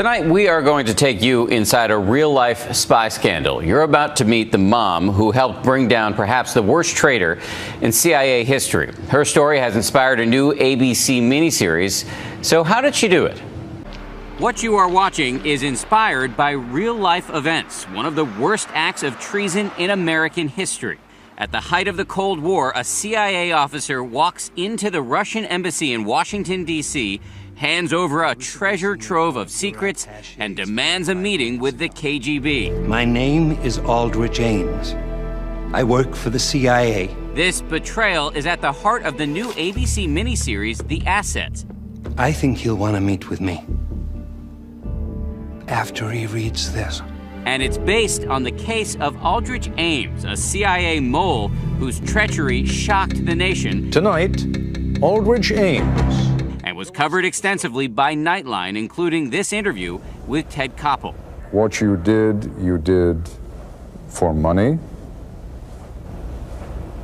Tonight, we are going to take you inside a real-life spy scandal. You're about to meet the mom who helped bring down perhaps the worst traitor in CIA history. Her story has inspired a new ABC miniseries. So how did she do it? What you are watching is inspired by real-life events, one of the worst acts of treason in American history. At the height of the Cold War, a CIA officer walks into the Russian embassy in Washington, D.C., hands over a treasure trove of secrets, and demands a meeting with the KGB. My name is Aldrich Ames. I work for the CIA. This betrayal is at the heart of the new ABC miniseries, The Assets. I think he'll want to meet with me after he reads this. And it's based on the case of Aldrich Ames, a CIA mole whose treachery shocked the nation. Tonight, Aldrich Ames. And was covered extensively by Nightline, including this interview with Ted Koppel. What you did for money.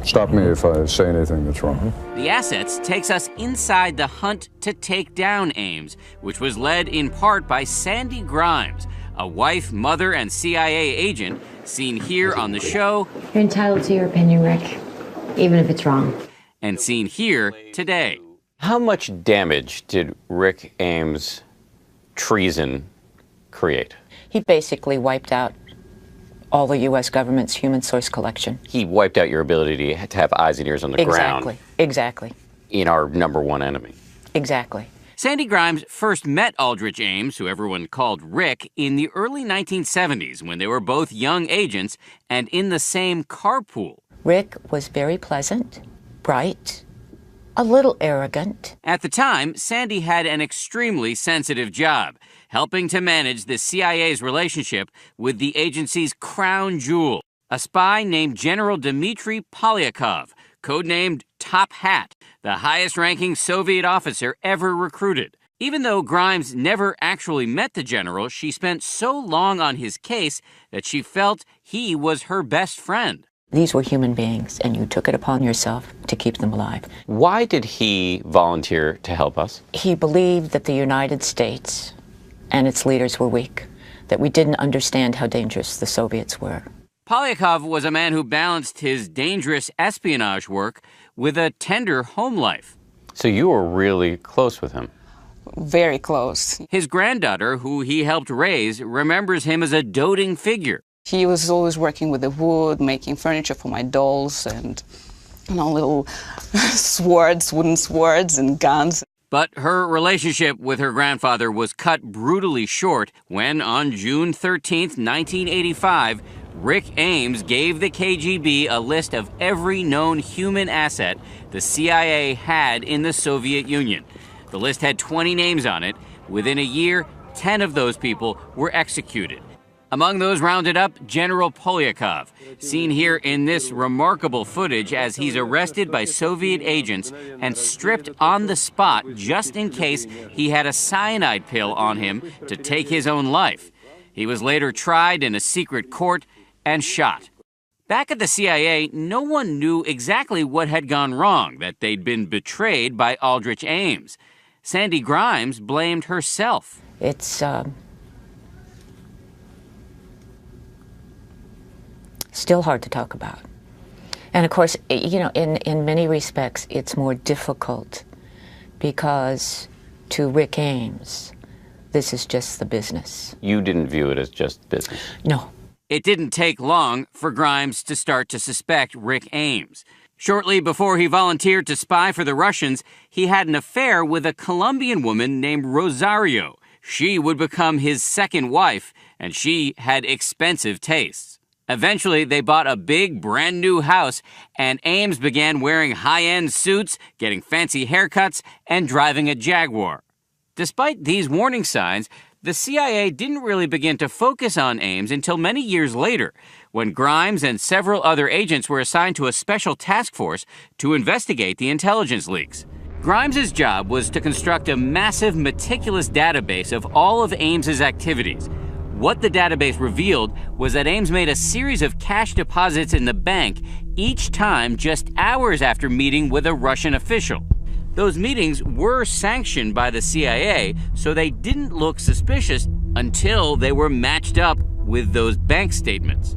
Stop me if I say anything that's wrong. The Assets takes us inside the hunt to take down Ames, which was led in part by Sandy Grimes, a wife, mother, and CIA agent seen here on the show. You're entitled to your opinion, Rick, even if it's wrong. And seen here today. How much damage did Rick Ames' treason create? He basically wiped out all the U.S. government's human source collection. He wiped out your ability to have eyes and ears on the ground. Exactly. In our number one enemy. Exactly. Sandy Grimes first met Aldrich Ames, who everyone called Rick, in the early 1970s when they were both young agents and in the same carpool. Rick was very pleasant, bright, a little arrogant. At the time, Sandy had an extremely sensitive job, helping to manage the CIA's relationship with the agency's crown jewel, a spy named General Dmitry Polyakov, codenamed Top Hat, the highest-ranking Soviet officer ever recruited. Even though Grimes never actually met the general, she spent so long on his case that she felt he was her best friend. These were human beings, and you took it upon yourself to keep them alive. Why did he volunteer to help us? He believed that the United States and its leaders were weak, that we didn't understand how dangerous the Soviets were. Polyakov was a man who balanced his dangerous espionage work with a tender home life. So you were really close with him? Very close. His granddaughter, who he helped raise, remembers him as a doting figure. He was always working with the wood, making furniture for my dolls and, little swords, wooden swords and guns. But her relationship with her grandfather was cut brutally short when, on June 13th, 1985, Rick Ames gave the KGB a list of every known human asset the CIA had in the Soviet Union. The list had 20 names on it. Within a year, 10 of those people were executed. Among those rounded up, General Polyakov, seen here in this remarkable footage as he's arrested by Soviet agents and stripped on the spot just in case he had a cyanide pill on him to take his own life. He was later tried in a secret court and shot. Back at the CIA, no one knew exactly what had gone wrong, that they'd been betrayed by Aldrich Ames. Sandy Grimes blamed herself. It's still hard to talk about. And of course, in many respects, it's more difficult because to Rick Ames, this is just the business. You didn't view it as just business? No. It didn't take long for Grimes to start to suspect Rick Ames. Shortly before he volunteered to spy for the Russians, he had an affair with a Colombian woman named Rosario. She would become his second wife, and she had expensive tastes. Eventually, they bought a big, brand-new house, and Ames began wearing high-end suits, getting fancy haircuts, and driving a Jaguar. Despite these warning signs, the CIA didn't really begin to focus on Ames until many years later, when Grimes and several other agents were assigned to a special task force to investigate the intelligence leaks. Grimes's job was to construct a massive, meticulous database of all of Ames's activities. What the database revealed was that Ames made a series of cash deposits in the bank, each time just hours after meeting with a Russian official. Those meetings were sanctioned by the CIA, so they didn't look suspicious, until they were matched up with those bank statements.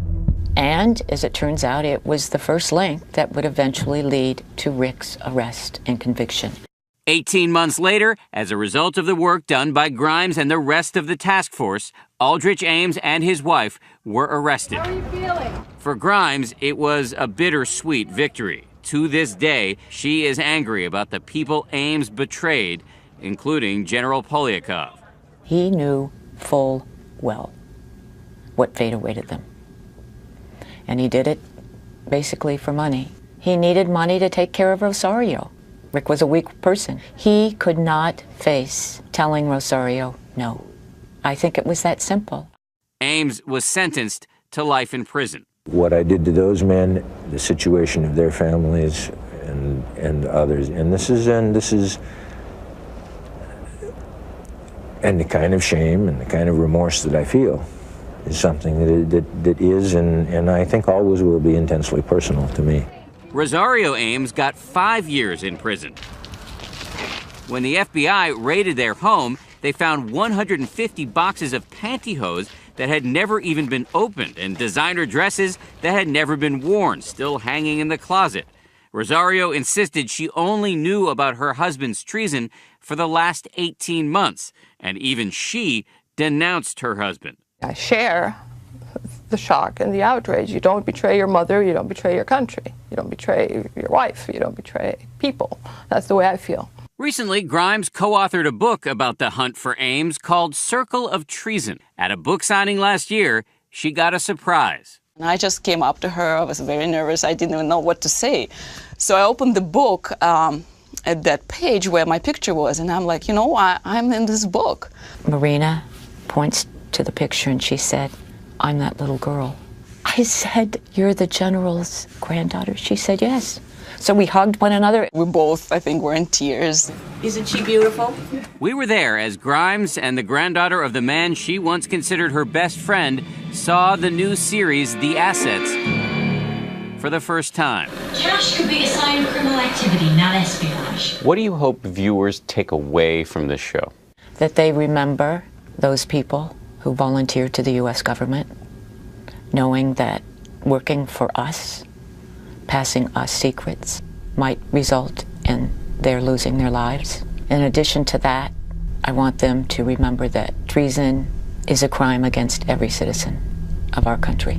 And as it turns out, it was the first link that would eventually lead to Rick's arrest and conviction. 18 months later, as a result of the work done by Grimes and the rest of the task force, Aldrich Ames and his wife were arrested. How are you feeling? For Grimes, it was a bittersweet victory. To this day, she is angry about the people Ames betrayed, including General Polyakov. He knew full well what fate awaited them. And he did it basically for money. He needed money to take care of Rosario. Rick was a weak person. He could not face telling Rosario no. I think it was that simple. Ames was sentenced to life in prison. What I did to those men, the situation of their families and others, and the kind of shame and the kind of remorse that I feel is something that is and I think always will be intensely personal to me. Rosario Ames got 5 years in prison. When the FBI raided their home, they found 150 boxes of pantyhose that had never even been opened and designer dresses that had never been worn, still hanging in the closet. Rosario insisted she only knew about her husband's treason for the last 18 months, and even she denounced her husband. I share the shock and the outrage. You don't betray your mother, you don't betray your country, you don't betray your wife, you don't betray people. That's the way I feel. Recently, Grimes co-authored a book about the hunt for Ames called Circle of Treason. At a book signing last year, she got a surprise. And I just came up to her. I was very nervous. I didn't even know what to say. So I opened the book at that page where my picture was, and I'm like, you know, I'm in this book. Marina points to the picture and she said, I'm that little girl. I said, you're the general's granddaughter? She said, yes. So we hugged one another. We both, I think, were in tears. Isn't she beautiful? We were there as Grimes and the granddaughter of the man she once considered her best friend saw the new series, The Assets, for the first time. Cash could be a sign of criminal activity, not espionage. What do you hope viewers take away from this show? That they remember those people who volunteered to the U.S. government, knowing that working for us, passing us secrets, might result in their losing their lives. In addition to that, I want them to remember that treason is a crime against every citizen of our country.